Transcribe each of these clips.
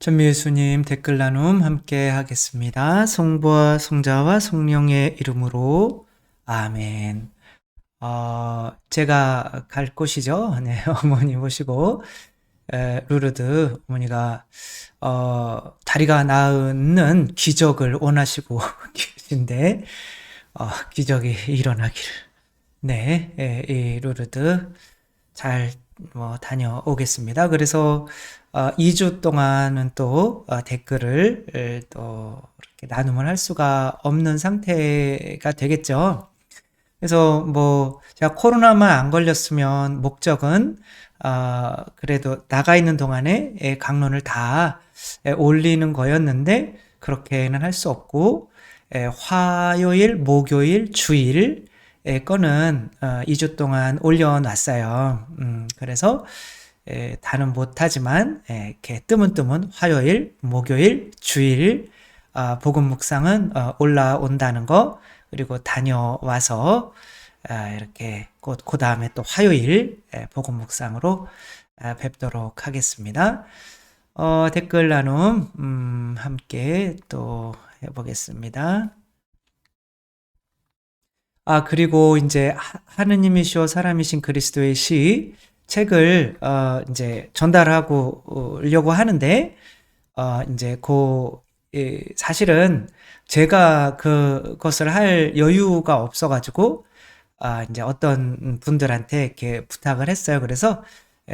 전미 예수님 댓글 나눔 함께 하겠습니다. 성부와 성자와 성령의 이름으로 아멘. 제가 갈 곳이죠. 네, 어머니 모시고 루르드 어머니가 다리가 나는 기적을 원하시고 계신데 기적이 일어나기를. 네, 이 루르드 잘 다녀오겠습니다. 그래서 2주 동안은 또 댓글을 또 이렇게 나눔을 할 수가 없는 상태가 되겠죠. 그래서 제가 코로나만 안 걸렸으면 목적은 그래도 나가 있는 동안에 강론을 다 올리는 거였는데 그렇게는 할 수 없고 화요일, 목요일, 주일 거는 2주 동안 올려놨어요. 그래서 다는 못하지만 이렇게 뜨문뜨문 화요일, 목요일, 주일 복음 묵상은 올라온다는 거, 그리고 다녀와서 이렇게 그 다음에 또 화요일 복음 묵상으로 뵙도록 하겠습니다. 댓글 나눔 함께 또 해보겠습니다. 그리고 이제 하느님이시오 사람이신 그리스도의 시 책을 이제 전달하려고 하는데 이제 사실은 제가 그것을 할 여유가 없어가지고 이제 어떤 분들한테 이렇게 부탁을 했어요. 그래서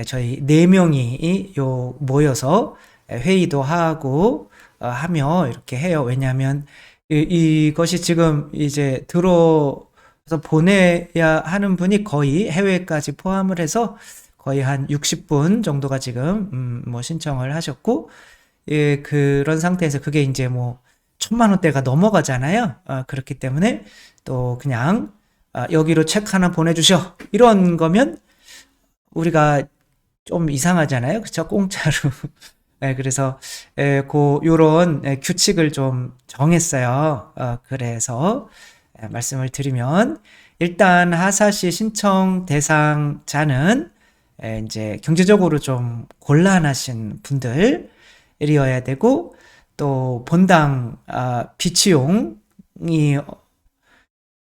저희 4명이 모여서 회의도 하고 하며 이렇게 해요. 왜냐하면 이것이 지금 이제 들어서 보내야 하는 분이 거의 해외까지 포함을 해서 거의 한 60분 정도가 지금 신청을 하셨고, 그런 상태에서 그게 이제 1,000만 원대가 넘어가잖아요. 그렇기 때문에 또 그냥 여기로 책 하나 보내주셔 이런 거면 우리가 좀 이상하잖아요. 그쵸? 공짜로. 그래서 요런 규칙을 좀 정했어요. 그래서 말씀을 드리면, 일단 하사시 신청 대상자는 이제 경제적으로 좀 곤란하신 분들이어야 되고, 또 본당 비치용이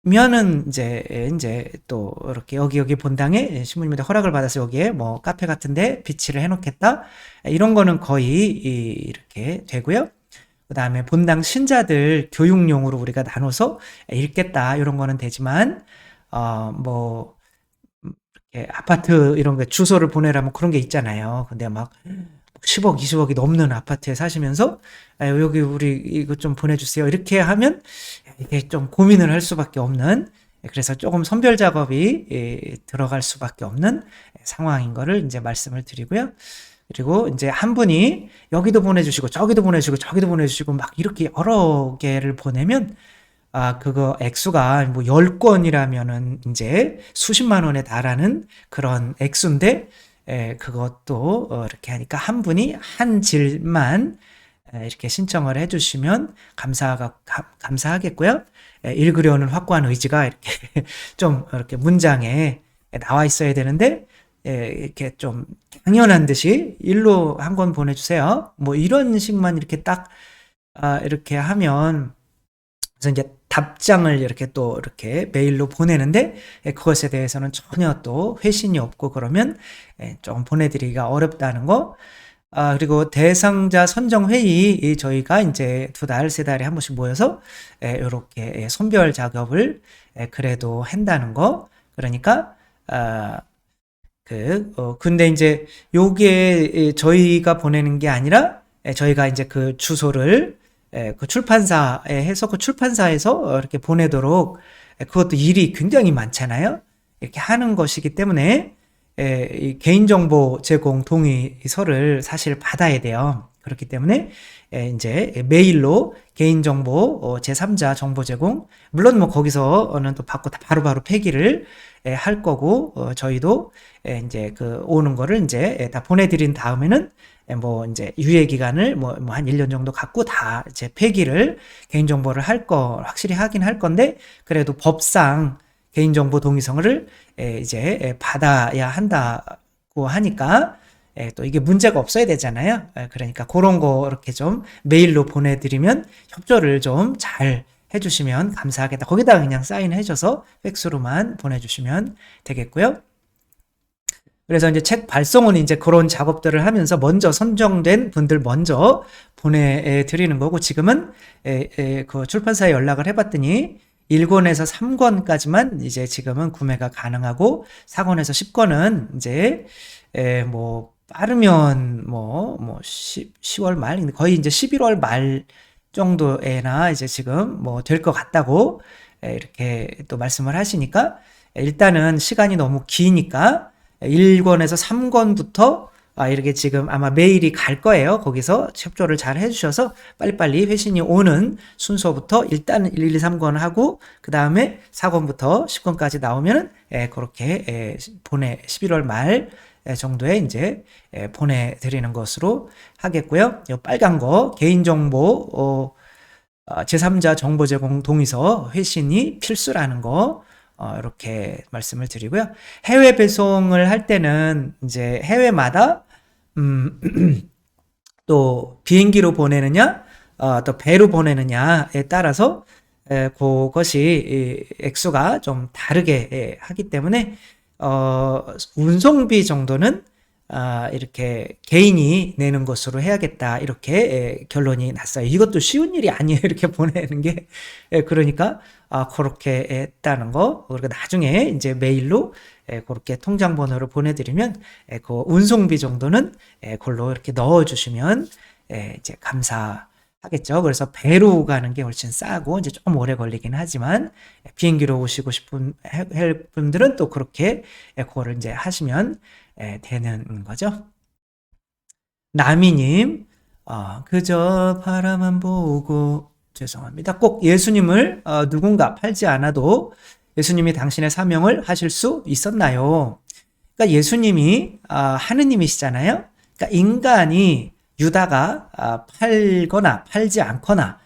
면은 이제 또 이렇게 여기 본당에 신부님한테 허락을 받아서 여기에 카페 같은데 비치를 해놓겠다 이런 거는 거의 이렇게 되고요. 그 다음에 본당 신자들 교육용으로 우리가 나눠서 읽겠다 이런 거는 되지만 이렇게 아파트 이런 거 주소를 보내라면 그런 게 있잖아요. 근데 막 10억, 20억이 넘는 아파트에 사시면서 여기 우리 이거 좀 보내주세요 이렇게 하면 이게 좀 고민을 할 수밖에 없는, 그래서 조금 선별 작업이 들어갈 수밖에 없는 상황인 거를 이제 말씀을 드리고요. 그리고 이제 한 분이 여기도 보내주시고 저기도 보내주시고 저기도 보내주시고 막 이렇게 여러 개를 보내면 그거 액수가 10건이라면은 이제 수십만 원에 달하는 그런 액수인데, 그것도 이렇게 하니까 한 분이 한 질만 이렇게 신청을 해주시면 감사하겠고요. 읽으려는 확고한 의지가 이렇게 좀 이렇게 문장에 나와 있어야 되는데, 이렇게 좀 당연한 듯이 일로 한 권 보내주세요. 이런 식만 이렇게 딱 이렇게 하면, 그래서 이제 답장을 이렇게 또 이렇게 메일로 보내는데 그것에 대해서는 전혀 또 회신이 없고 그러면 좀 보내드리기가 어렵다는 거. 그리고 대상자 선정 회의 저희가 이제 2달, 3달에 한 번씩 모여서 이렇게 선별 작업을 그래도 한다는 거. 그러니까 근데 이제 요게 저희가 보내는 게 아니라 저희가 이제 그 주소를 그 출판사에 해서 그 출판사에서 이렇게 보내도록, 그것도 일이 굉장히 많잖아요. 이렇게 하는 것이기 때문에 이 개인정보 제공 동의서를 사실 받아야 돼요. 그렇기 때문에 이제 메일로 개인정보 제3자 정보 제공, 물론 거기서는 또 받고 바로바로 폐기를 할 거고, 저희도 이제 오는 거를 이제 다 보내드린 다음에는 이제 유예 기간을 한 1년 정도 갖고 다 이제 폐기를 개인정보를 확실히 하긴 할 건데, 그래도 법상 개인정보 동의서를 이제 받아야 한다고 하니까 또 이게 문제가 없어야 되잖아요. 그러니까 그런 거 이렇게 좀 메일로 보내드리면 협조를 좀 잘 해주시면 감사하겠다. 거기다가 그냥 사인해줘서 팩스로만 보내주시면 되겠고요. 그래서 이제 책 발송은 이제 그런 작업들을 하면서 먼저 선정된 분들 먼저 보내드리는 거고, 지금은 그 출판사에 연락을 해봤더니 1권에서 3권까지만 이제 지금은 구매가 가능하고 4권에서 10권은 이제 뭐 빠르면 뭐 10월 말, 거의 이제 11월 말 정도에나 이제 지금 뭐 될 것 같다고 이렇게 또 말씀을 하시니까, 일단은 시간이 너무 기니까 1권에서 3권부터 이렇게 지금 아마 메일이 갈 거예요. 거기서 협조를 잘 해주셔서 빨리빨리 회신이 오는 순서부터 일단 1, 2, 3권 하고 그 다음에 4권부터 10권까지 나오면은 그렇게 11월 말 정도에 이제 보내드리는 것으로 하겠고요. 이 빨간 거 개인정보 제3자 정보 제공 동의서 회신이 필수라는 거 이렇게 말씀을 드리고요. 해외 배송을 할 때는 이제 해외마다 또 비행기로 보내느냐 또 배로 보내느냐에 따라서 그것이 액수가 좀 다르게 하기 때문에 운송비 정도는 이렇게 개인이 내는 것으로 해야겠다, 이렇게 결론이 났어요. 이것도 쉬운 일이 아니에요, 이렇게 보내는 게. 그러니까 그렇게 했다는 거. 그리고 나중에 이제 메일로 그렇게 통장 번호를 보내드리면 그 운송비 정도는 그걸로 이렇게 넣어주시면 이제 감사하겠죠. 그래서 배로 가는 게 훨씬 싸고 이제 좀 오래 걸리긴 하지만, 비행기로 오시고 싶은 분들은 또 그렇게 그거를 이제 하시면 되는 거죠. 나미님, 그저 바라만 보고, 죄송합니다. 꼭 예수님을 누군가 팔지 않아도 예수님이 당신의 사명을 하실 수 있었나요? 그러니까 예수님이 하느님이시잖아요. 그러니까 인간이 유다가 팔거나 팔지 않거나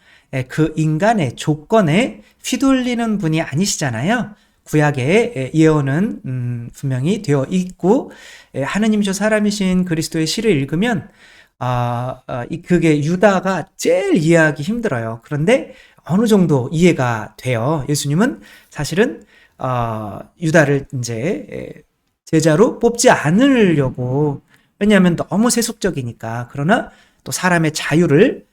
그 인간의 조건에 휘둘리는 분이 아니시잖아요. 구약의 예언은 분명히 되어 있고, 하느님이셔 사람이신 그리스도의 시를 읽으면 그게 유다가 제일 이해하기 힘들어요. 그런데 어느 정도 이해가 돼요. 예수님은 사실은 유다를 이제 제자로 뽑지 않으려고, 왜냐하면 너무 세속적이니까. 그러나 또 사람의 자유를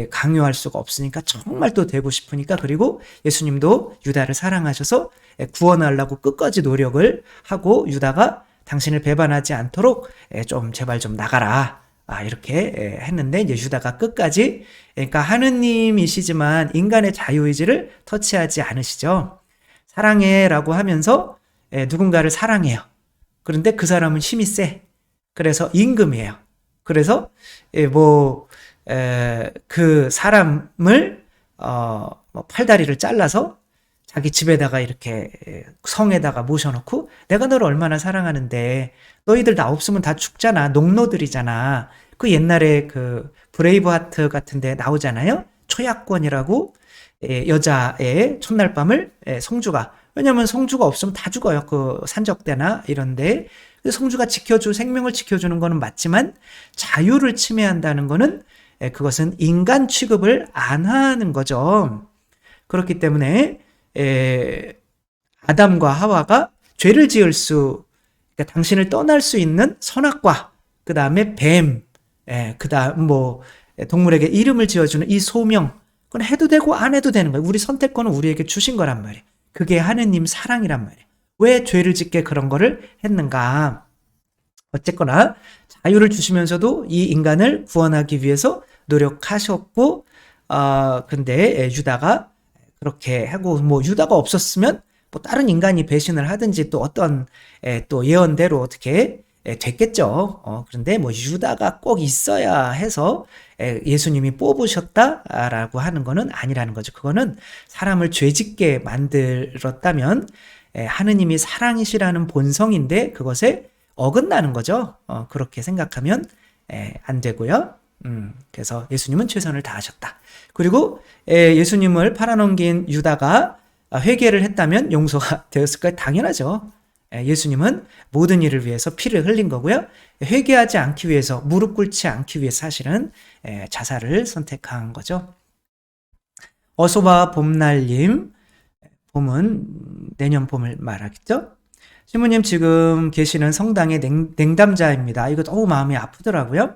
강요할 수가 없으니까 정말 또 되고 싶으니까. 그리고 예수님도 유다를 사랑하셔서 구원하려고 끝까지 노력을 하고, 유다가 당신을 배반하지 않도록 좀 제발 좀 나가라, 이렇게 했는데, 이제 유다가 끝까지, 그러니까 하느님이시지만 인간의 자유의지를 터치하지 않으시죠. 사랑해라고 하면서 누군가를 사랑해요. 그런데 그 사람은 힘이 세. 그래서 임금이에요. 그래서 그 사람을 팔다리를 잘라서 자기 집에다가 이렇게 성에다가 모셔놓고, 내가 너를 얼마나 사랑하는데 너희들 나 없으면 다 죽잖아, 농노들이잖아. 그 옛날에 그 브레이브하트 같은 데 나오잖아요. 초약권이라고, 여자의 첫날 밤을 성주가, 왜냐면 성주가 없으면 다 죽어요, 그 산적대나 이런데. 성주가 생명을 지켜주는 거는 맞지만 자유를 침해한다는 거는 그것은 인간 취급을 안 하는 거죠. 그렇기 때문에 아담과 하와가 죄를 지을 그러니까 당신을 떠날 수 있는 선악과, 그 다음에 뱀, 그 다음 동물에게 이름을 지어주는 이 소명, 그건 해도 되고 안 해도 되는 거예요. 우리 선택권은 우리에게 주신 거란 말이에요. 그게 하느님 사랑이란 말이에요. 왜 죄를 짓게 그런 거를 했는가? 어쨌거나 자유를 주시면서도 이 인간을 구원하기 위해서 노력하셨고, 근데 유다가 그렇게 하고, 유다가 없었으면 다른 인간이 배신을 하든지 또 어떤 또 예언대로 어떻게 됐겠죠. 그런데 유다가 꼭 있어야 해서 예수님이 뽑으셨다라고 하는 거는 아니라는 거죠. 그거는 사람을 죄짓게 만들었다면 하느님이 사랑이시라는 본성인데 그것에 어긋나는 거죠. 그렇게 생각하면 안 되고요. 그래서 예수님은 최선을 다하셨다. 그리고 예수님을 팔아넘긴 유다가 회개를 했다면 용서가 되었을까요? 당연하죠. 예수님은 모든 일을 위해서 피를 흘린 거고요. 회개하지 않기 위해서, 무릎 꿇지 않기 위해서 사실은 자살을 선택한 거죠. 어서와 봄날님, 봄은 내년 봄을 말하겠죠? 신부님 지금 계시는 성당의 냉담자입니다. 이거 너무 마음이 아프더라고요.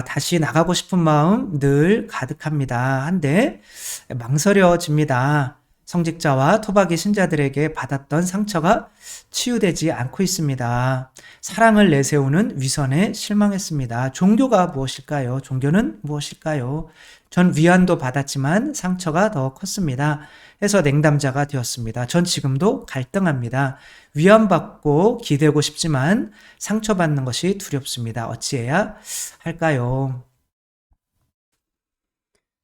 다시 나가고 싶은 마음 늘 가득합니다. 한데 망설여집니다. 성직자와 토박이 신자들에게 받았던 상처가 치유되지 않고 있습니다. 사랑을 내세우는 위선에 실망했습니다. 종교가 무엇일까요? 종교는 무엇일까요? 전 위안도 받았지만 상처가 더 컸습니다. 해서 냉담자가 되었습니다. 전 지금도 갈등합니다. 위안받고 기대고 싶지만 상처받는 것이 두렵습니다. 어찌해야 할까요?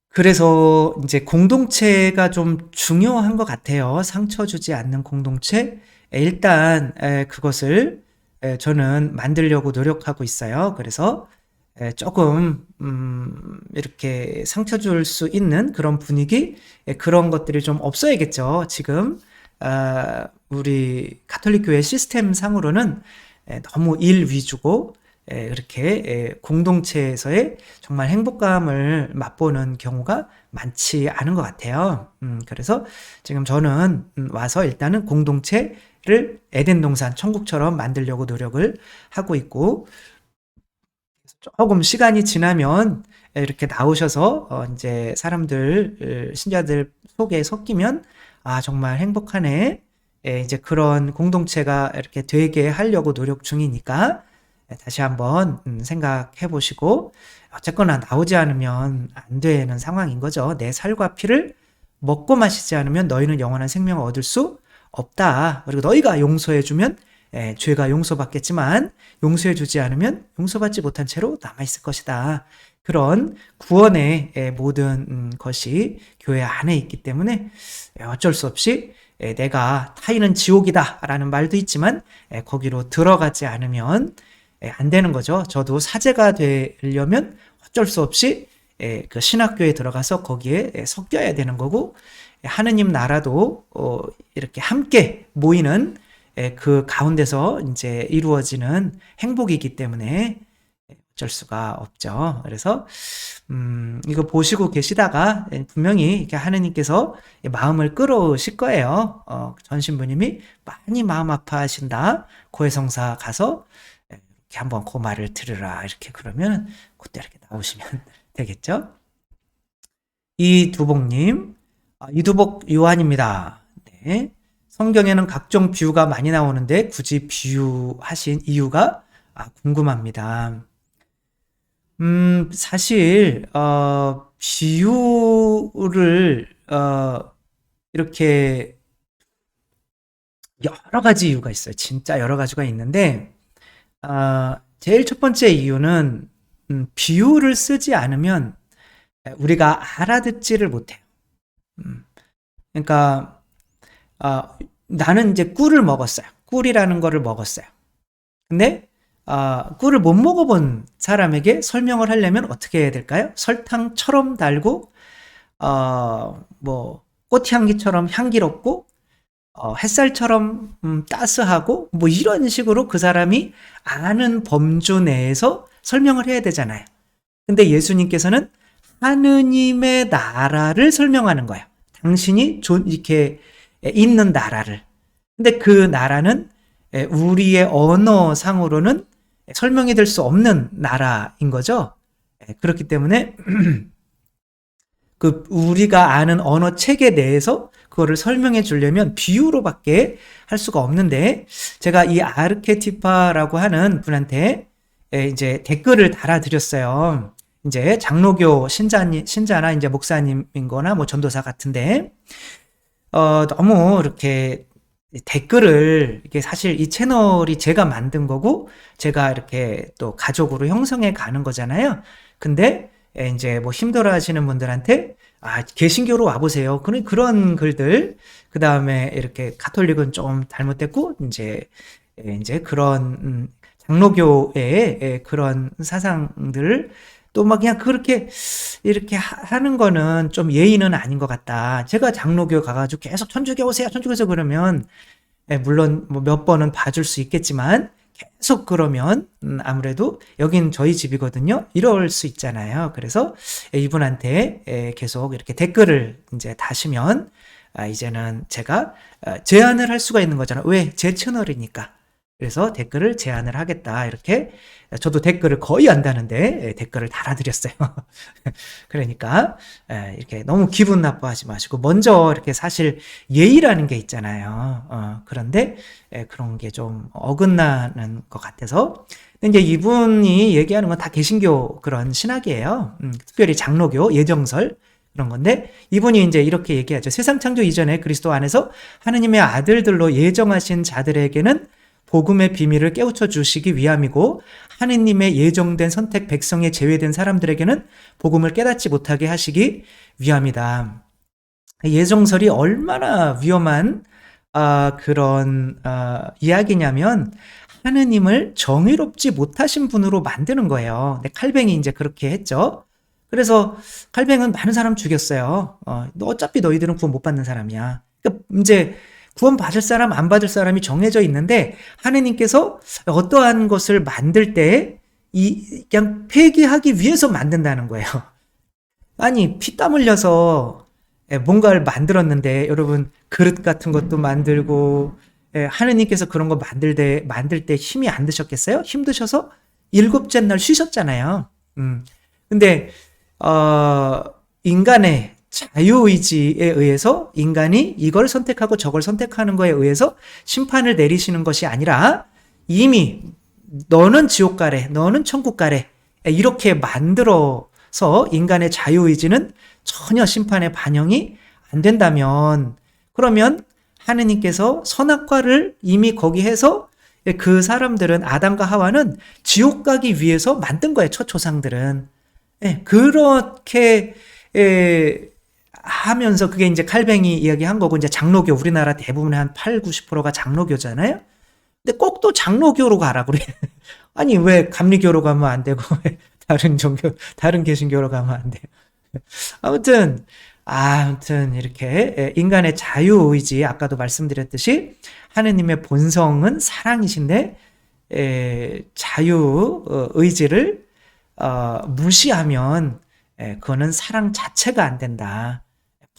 그래서 이제 공동체가 좀 중요한 것 같아요. 상처 주지 않는 공동체. 일단 그것을 저는 만들려고 노력하고 있어요. 그래서 조금 이렇게 상처 줄 수 있는 그런 분위기, 그런 것들이 좀 없어야겠죠. 지금 우리 가톨릭 교회 시스템 상으로는 너무 일 위주고 그렇게 공동체에서의 정말 행복감을 맛보는 경우가 많지 않은 것 같아요. 그래서 지금 저는 와서 일단은 공동체를 에덴 동산 천국처럼 만들려고 노력을 하고 있고, 조금 시간이 지나면 이렇게 나오셔서 이제 사람들, 신자들 속에 섞이면 정말 행복하네. 이제 그런 공동체가 이렇게 되게 하려고 노력 중이니까 다시 한번 생각해 보시고, 어쨌거나 나오지 않으면 안 되는 상황인 거죠. 내 살과 피를 먹고 마시지 않으면 너희는 영원한 생명을 얻을 수 없다. 그리고 너희가 용서해 주면 죄가 용서받겠지만 용서해 주지 않으면 용서받지 못한 채로 남아있을 것이다. 그런 구원의 모든 것이 교회 안에 있기 때문에 어쩔 수 없이 내가 타인은 지옥이다 라는 말도 있지만 거기로 들어가지 않으면 안 되는 거죠. 저도 사제가 되려면 어쩔 수 없이 그 신학교에 들어가서 거기에 섞여야 되는 거고, 하느님 나라도 이렇게 함께 모이는 그 가운데서 이제 이루어지는 행복이기 때문에 어쩔 수가 없죠. 그래서 이거 보시고 계시다가 분명히 이렇게 하느님께서 마음을 끌어오실 거예요. 전 신부님이 많이 마음 아파하신다. 고해성사 가서 이렇게 한번 그 말을 들으라. 이렇게 그러면 그때 이렇게 나오시면 되겠죠. 이두복님, 이두복 요한입니다. 네. 성경에는 각종 비유가 많이 나오는데 굳이 비유하신 이유가 궁금합니다. 사실 비유를 이렇게 여러 가지 이유가 있어요. 진짜 여러 가지가 있는데 제일 첫 번째 이유는 비유를 쓰지 않으면 우리가 알아듣지를 못해요. 그러니까 나는 이제 꿀을 먹었어요. 꿀이라는 거를 먹었어요. 근데 꿀을 못 먹어본 사람에게 설명을 하려면 어떻게 해야 될까요? 설탕처럼 달고 뭐 꽃향기처럼 향기롭고 햇살처럼 따스하고 뭐 이런 식으로 그 사람이 아는 범주 내에서 설명을 해야 되잖아요. 근데 예수님께서는 하느님의 나라를 설명하는 거예요. 당신이 이렇게 있는 나라를. 근데 그 나라는 우리의 언어상으로는 설명이 될 수 없는 나라인 거죠. 그렇기 때문에 그 우리가 아는 언어 체계 내에서 그거를 설명해 주려면 비유로밖에 할 수가 없는데, 제가 이 아르케티파라고 하는 분한테 이제 댓글을 달아드렸어요. 이제 장로교 신자나 이제 목사님인 거나 뭐 전도사 같은데, 너무 이렇게 댓글을, 이게 사실 이 채널이 제가 만든 거고, 제가 이렇게 또 가족으로 형성해 가는 거잖아요. 근데 이제 뭐 힘들어 하시는 분들한테, 개신교로 와보세요. 그런 글들, 그 다음에 이렇게 가톨릭은 좀 잘못됐고, 이제 그런, 장로교의 그런 사상들을 또 막 그냥 그렇게 이렇게 하는 거는 좀 예의는 아닌 것 같다. 제가 장로교 가가지고 계속 천주교 오세요, 천주교 오세요 그러면 물론 뭐 몇 번은 봐줄 수 있겠지만 계속 그러면 아무래도 여긴 저희 집이거든요. 이럴 수 있잖아요. 그래서 이분한테 계속 이렇게 댓글을 이제 다시면 이제는 제가 제안을 할 수가 있는 거잖아요. 왜? 제 채널이니까. 그래서 댓글을 제안을 하겠다. 이렇게 저도 댓글을 거의 안 다는데 댓글을 달아드렸어요. 그러니까 이렇게 너무 기분 나빠하지 마시고 먼저 이렇게 사실 예의라는 게 있잖아요. 그런데 그런 게 좀 어긋나는 것 같아서. 근데 이제 이분이 얘기하는 건 다 개신교 그런 신학이에요. 특별히 장로교 예정설 그런 건데 이분이 이제 이렇게 얘기하죠. 세상 창조 이전에 그리스도 안에서 하느님의 아들들로 예정하신 자들에게는 복음의 비밀을 깨우쳐 주시기 위함이고 하느님의 예정된 선택 백성에 제외된 사람들에게는 복음을 깨닫지 못하게 하시기 위함이다. 예정설이 얼마나 위험한 그런 이야기냐면 하느님을 정의롭지 못하신 분으로 만드는 거예요. 근데 칼뱅이 이제 그렇게 했죠. 그래서 칼뱅은 많은 사람 죽였어요. 너 어차피 너희들은 구원 못 받는 사람이야. 그러니까 이제 구원 받을 사람 안 받을 사람이 정해져 있는데 하느님께서 어떠한 것을 만들 때 그냥 폐기하기 위해서 만든다는 거예요. 아니 피땀 흘려서 뭔가를 만들었는데 여러분 그릇 같은 것도 만들고 하느님께서 그런 거 만들 때 힘이 안 드셨겠어요? 힘드셔서 일곱째 날 쉬셨잖아요. 근데 인간의 자유의지에 의해서 인간이 이걸 선택하고 저걸 선택하는 거에 의해서 심판을 내리시는 것이 아니라 이미 너는 지옥 가래, 너는 천국 가래 이렇게 만들어서 인간의 자유의지는 전혀 심판에 반영이 안 된다면 그러면 하느님께서 선악과를 이미 거기 해서 그 사람들은 아담과 하와는 지옥 가기 위해서 만든 거예요. 첫 조상들은. 그렇게 하면서 그게 이제 칼뱅이 이야기한 거고 이제 장로교 우리나라 대부분의 한 8, 90%가 장로교잖아요. 근데 꼭 또 장로교로 가라 그래. 아니 왜 감리교로 가면 안 되고 왜 다른 종교 다른 개신교로 가면 안 돼요. 아무튼 이렇게 인간의 자유의지 아까도 말씀드렸듯이 하느님의 본성은 사랑이신데 자유의지를 무시하면 그거는 사랑 자체가 안 된다.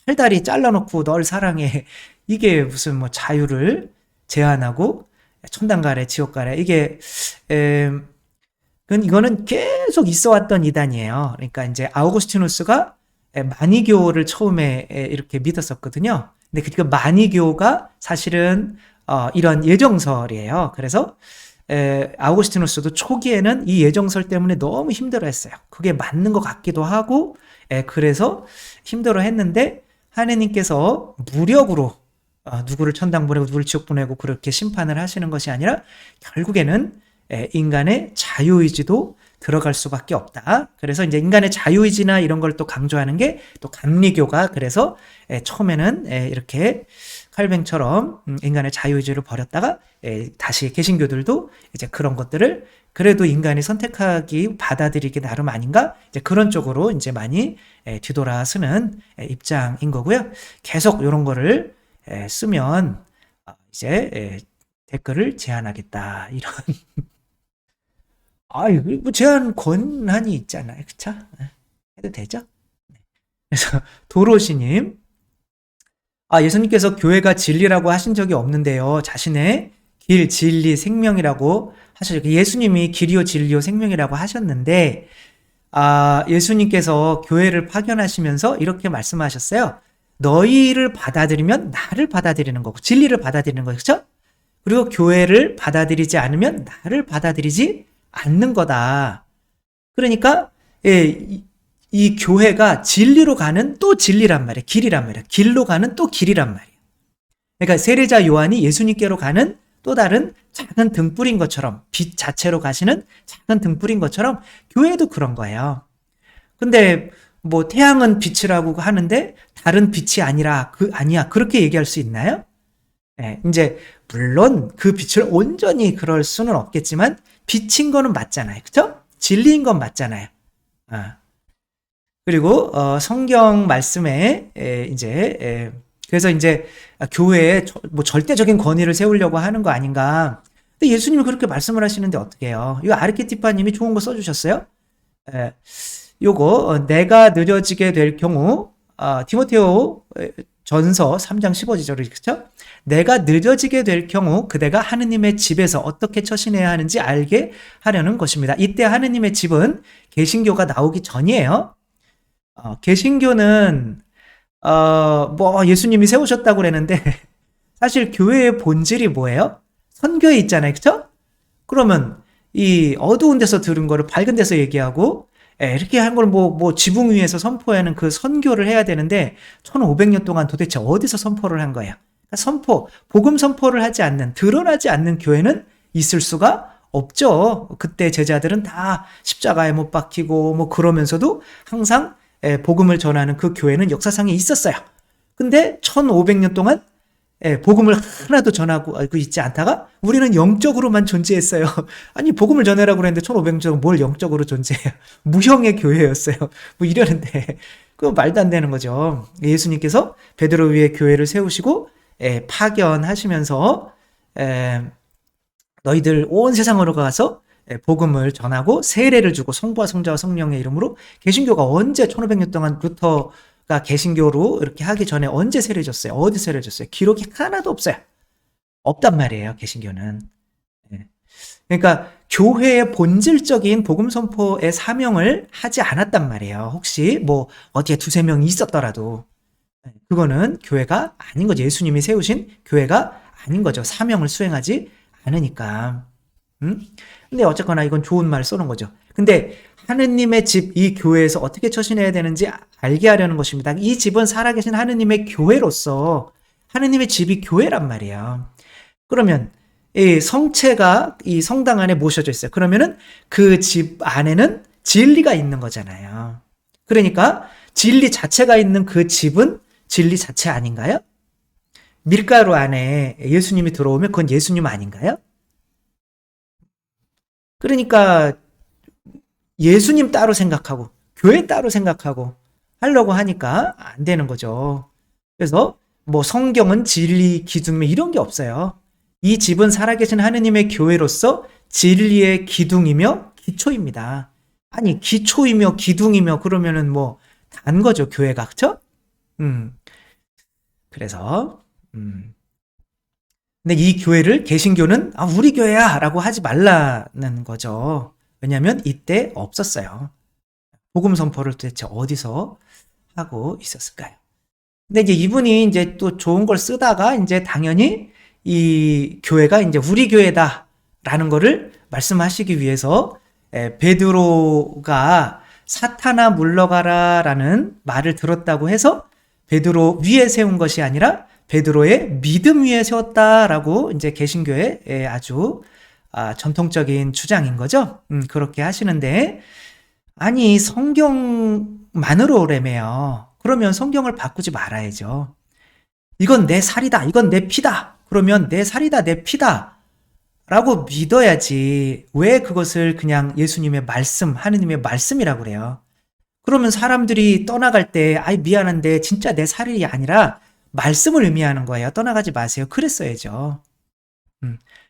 팔다리 잘라놓고 널 사랑해. 이게 무슨 뭐 자유를 제한하고 천당 가래 지옥 가래 이게 이거는 계속 있어왔던 이단이에요. 그러니까 이제 아우구스티누스가 마니교를 처음에 이렇게 믿었었거든요. 근데 그 마니교가 사실은 이런 예정설이에요. 그래서 아우구스티누스도 초기에는 이 예정설 때문에 너무 힘들어했어요. 그게 맞는 것 같기도 하고 그래서 힘들어했는데 하느님께서 무력으로 누구를 천당 보내고 누구를 지옥 보내고 그렇게 심판을 하시는 것이 아니라 결국에는 인간의 자유의지도 들어갈 수밖에 없다. 그래서 이제 인간의 자유의지나 이런 걸 또 강조하는 게 또 감리교가 그래서 처음에는 이렇게 칼뱅처럼 인간의 자유의지를 버렸다가 다시 개신교들도 이제 그런 것들을 그래도 인간이 선택하기 받아들이기 나름 아닌가 이제 그런 쪽으로 이제 많이 뒤돌아서는 입장인 거고요. 계속 이런 거를 쓰면 이제 댓글을 제한하겠다 이런 뭐 제한 권한이 있잖아요. 그쵸? 해도 되죠? 그래서 도로시님 예수님께서 교회가 진리라고 하신 적이 없는데요. 자신의 길, 진리, 생명이라고 하셨죠. 예수님이 길이요, 진리요, 생명이라고 하셨는데 예수님께서 교회를 파견하시면서 이렇게 말씀하셨어요. 너희를 받아들이면 나를 받아들이는 거고 진리를 받아들이는 거죠. 그렇죠? 그리고 교회를 받아들이지 않으면 나를 받아들이지 않는 거다. 그러니까 이 교회가 진리로 가는 또 진리란 말이에요. 길이란 말이에요. 길로 가는 또 길이란 말이에요. 그러니까 세례자 요한이 예수님께로 가는 또 다른 작은 등불인 것처럼 빛 자체로 가시는 작은 등불인 것처럼 교회도 그런 거예요. 근데 뭐 태양은 빛이라고 하는데 다른 빛이 아니라 아니야 그렇게 얘기할 수 있나요? 이제 물론 그 빛을 온전히 그럴 수는 없겠지만 빛인 거는 맞잖아요. 그렇죠? 진리인 건 맞잖아요. 그리고 성경 말씀에 이제 그래서 이제 교회에 뭐 절대적인 권위를 세우려고 하는 거 아닌가. 근데 예수님이 그렇게 말씀을 하시는데 어떻게 해요? 이거 아르케티파님이 좋은 거 써주셨어요. 요거 내가 느려지게 될 경우 디모데오 전서 3장 15절이 그렇죠? 내가 늦어지게 될 경우 그대가 하느님의 집에서 어떻게 처신해야 하는지 알게 하려는 것입니다. 이때 하느님의 집은 개신교가 나오기 전이에요. 개신교는 뭐 예수님이 세우셨다고 그랬는데 사실 교회의 본질이 뭐예요? 선교에 있잖아요. 그렇죠? 그러면 이 어두운 데서 들은 거를 밝은 데서 얘기하고 이렇게 한 걸 뭐 지붕 위에서 선포하는 그 선교를 해야 되는데 1500년 동안 도대체 어디서 선포를 한 거예요? 그러니까 복음 선포를 하지 않는, 드러나지 않는 교회는 있을 수가 없죠. 그때 제자들은 다 십자가에 못 박히고 뭐 그러면서도 항상 복음을 전하는 그 교회는 역사상에 있었어요. 근데 1500년 동안 복음을 하나도 전하고 알고 있지 않다가 우리는 영적으로만 존재했어요. 아니 복음을 전해라고 그랬는데 1500년 뭘 영적으로 존재해요. 무형의 교회였어요. 뭐 이러는데 그거 말도 안 되는 거죠. 예수님께서 베드로 위에 교회를 세우시고 파견하시면서 너희들 온 세상으로 가서 복음을 전하고 세례를 주고 성부와 성자와 성령의 이름으로 개신교가 언제 1500년 동안 루터가 개신교로 이렇게 하기 전에 언제 세례 줬어요? 어디 세례 줬어요? 기록이 하나도 없어요. 없단 말이에요, 개신교는. 그러니까 교회의 본질적인 복음 선포의 사명을 하지 않았단 말이에요. 혹시 뭐 어디에 두세 명이 있었더라도 그거는 교회가 아닌 거죠. 예수님이 세우신 교회가 아닌 거죠. 사명을 수행하지 않으니까. 근데 어쨌거나 이건 좋은 말 써놓은 거죠. 근데 하느님의 집, 이 교회에서 어떻게 처신해야 되는지 알게 하려는 것입니다. 이 집은 살아계신 하느님의 교회로서 하느님의 집이 교회란 말이에요. 그러면 이 성체가 이 성당 안에 모셔져 있어요. 그러면은 그 집 안에는 진리가 있는 거잖아요. 그러니까 진리 자체가 있는 그 집은 진리 자체 아닌가요? 밀가루 안에 예수님이 들어오면 그건 예수님 아닌가요? 그러니까 예수님 따로 생각하고 교회 따로 생각하고 하려고 하니까 안 되는 거죠. 그래서 뭐 성경은 진리 기둥 이런 게 없어요. 이 집은 살아계신 하느님의 교회로서 진리의 기둥이며 기초입니다. 아니 기초이며 기둥이며 그러면은 뭐 단 거죠 교회가. 그렇죠? 그래서 근데 이 교회를 개신교는 우리 교회야 라고 하지 말라는 거죠. 왜냐하면 이때 없었어요. 복음 선포를 도대체 어디서 하고 있었을까요? 근데 이제 이분이 이제 또 좋은 걸 쓰다가 이제 당연히 이 교회가 이제 우리 교회다라는 거를 말씀하시기 위해서 베드로가 사탄아 물러가라라는 말을 들었다고 해서 베드로 위에 세운 것이 아니라 베드로의 믿음 위에 세웠다라고 이제 개신교의 아주 전통적인 주장인 거죠. 그렇게 하시는데 아니 성경만으로라며요. 그러면 성경을 바꾸지 말아야죠. 이건 내 살이다. 이건 내 피다. 그러면 내 살이다. 내 피다. 라고 믿어야지. 왜 그것을 그냥 예수님의 말씀, 하느님의 말씀이라고 그래요. 그러면 사람들이 떠나갈 때 미안한데 진짜 내 살이 아니라 말씀을 의미하는 거예요. 떠나가지 마세요. 그랬어야죠.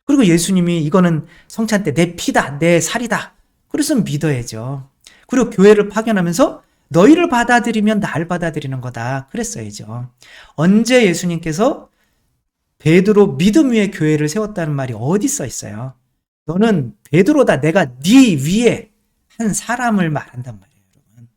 그리고 예수님이 이거는 성찬 때 내 피다, 내 살이다. 그래서 믿어야죠. 그리고 교회를 파견하면서 너희를 받아들이면 날 받아들이는 거다. 그랬어야죠. 언제 예수님께서 베드로 믿음 위에 교회를 세웠다는 말이 어디 써 있어요? 너는 베드로다. 내가 네 위에 한 사람을 말한단 말이에요, 여러분.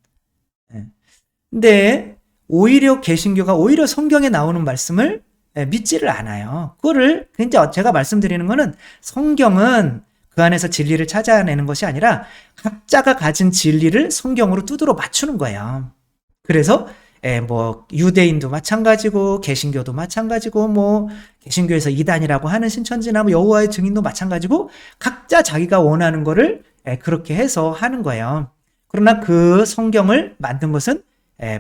근데 오히려 개신교가 오히려 성경에 나오는 말씀을 믿지를 않아요. 그거를 진짜 제가 말씀드리는 거는 성경은 그 안에서 진리를 찾아내는 것이 아니라 각자가 가진 진리를 성경으로 두드러 맞추는 거예요. 그래서 뭐 유대인도 마찬가지고 개신교도 마찬가지고 뭐 개신교에서 이단이라고 하는 신천지나 뭐 여호와의 증인도 마찬가지고 각자 자기가 원하는 거를 그렇게 해서 하는 거예요. 그러나 그 성경을 만든 것은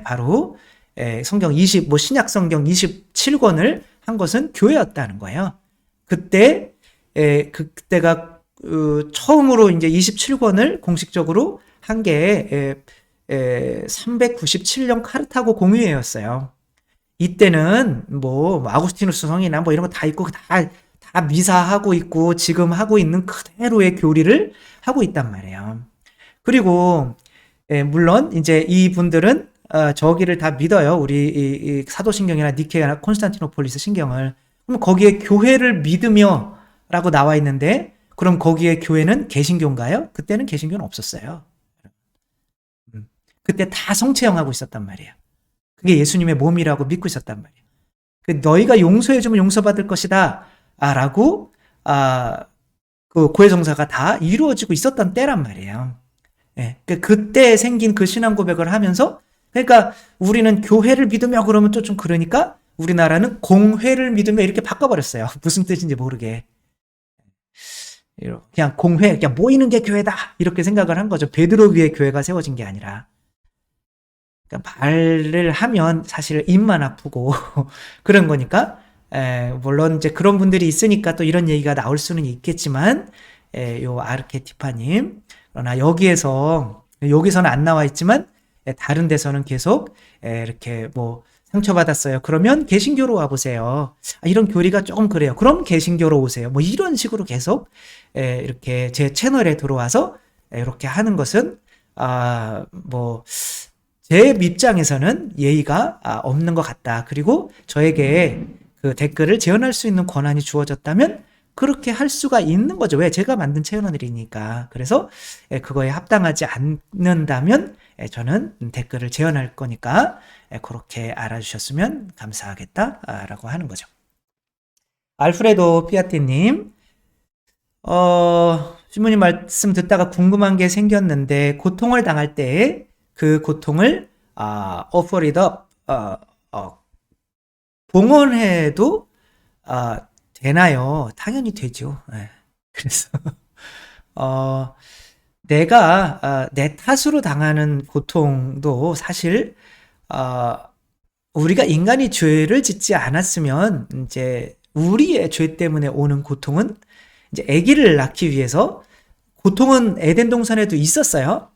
바로 성경 신약 성경 27권을 한 것은 교회였다는 거예요. 그때가 처음으로 이제 27권을 공식적으로 한 게 397년 카르타고 공의회였어요. 이때는 뭐 아구스티누스 성이나 뭐 이런 거 다 있고 다 미사하고 있고 지금 하고 있는 그대로의 교리를 하고 있단 말이에요. 그리고 물론 이제 이분들은 저기를 다 믿어요. 우리 이 사도신경이나 니케아나 콘스탄티노폴리스 신경을. 그럼 거기에 교회를 믿으며라고 나와 있는데 그럼 거기에 교회는 개신교인가요? 그때는 개신교는 없었어요. 그때 다 성체형하고 있었단 말이에요. 그게 예수님의 몸이라고 믿고 있었단 말이에요. 너희가 용서해주면 용서받을 것이다. 라고, 그 고해성사가 다 이루어지고 있었던 때란 말이에요. 예. 그때 생긴 그 신앙 고백을 하면서, 그러니까 우리는 교회를 믿으며 그러면 또 좀 그러니까 우리나라는 공회를 믿으며 이렇게 바꿔버렸어요. 무슨 뜻인지 모르게. 그냥 공회, 그냥 모이는 게 교회다. 이렇게 생각을 한 거죠. 베드로 위에 교회가 세워진 게 아니라. 그러니까 말을 하면 사실 입만 아프고 그런 거니까 물론 이제 그런 분들이 있으니까 또 이런 얘기가 나올 수는 있겠지만 요 아르케티파님 그러나 여기서는 안 나와 있지만 다른 데서는 계속 이렇게 뭐 상처받았어요. 그러면 개신교로 와보세요. 이런 교리가 조금 그래요. 그럼 개신교로 오세요. 뭐 이런 식으로 계속 이렇게 제 채널에 들어와서 이렇게 하는 것은 뭐 제 입장에서는 예의가 없는 것 같다. 그리고 저에게 그 댓글을 재현할 수 있는 권한이 주어졌다면 그렇게 할 수가 있는 거죠. 왜? 제가 만든 채널이니까. 그래서 그거에 합당하지 않는다면 저는 댓글을 재현할 거니까 그렇게 알아주셨으면 감사하겠다라고 하는 거죠. 알프레도 피아티님, 신부님 말씀 듣다가 궁금한 게 생겼는데 고통을 당할 때 그 고통을 offer it up, 봉헌해도 되나요? 당연히 되죠. 네. 그래서 내가 내 탓으로 당하는 고통도 사실 우리가 인간이 죄를 짓지 않았으면 이제 우리의 죄 때문에 오는 고통은 이제 아기를 낳기 위해서 고통은 에덴 동산에도 있었어요.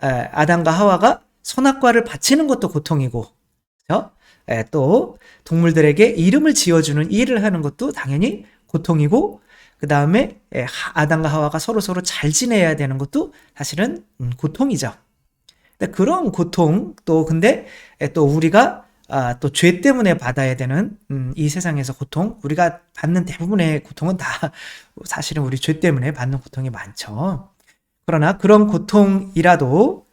아담과 하와가 선악과를 바치는 것도 고통이고, 그렇죠? 또 동물들에게 이름을 지어주는 일을 하는 것도 당연히 고통이고, 그 다음에 아담과 하와가 서로 잘 지내야 되는 것도 사실은 고통이죠. 그런 고통 근데 또 우리가 또 죄 때문에 받아야 되는 이 세상에서 고통, 우리가 받는 대부분의 고통은 다 사실은 우리 죄 때문에 받는 고통이 많죠. 그러나 그런 고통이라도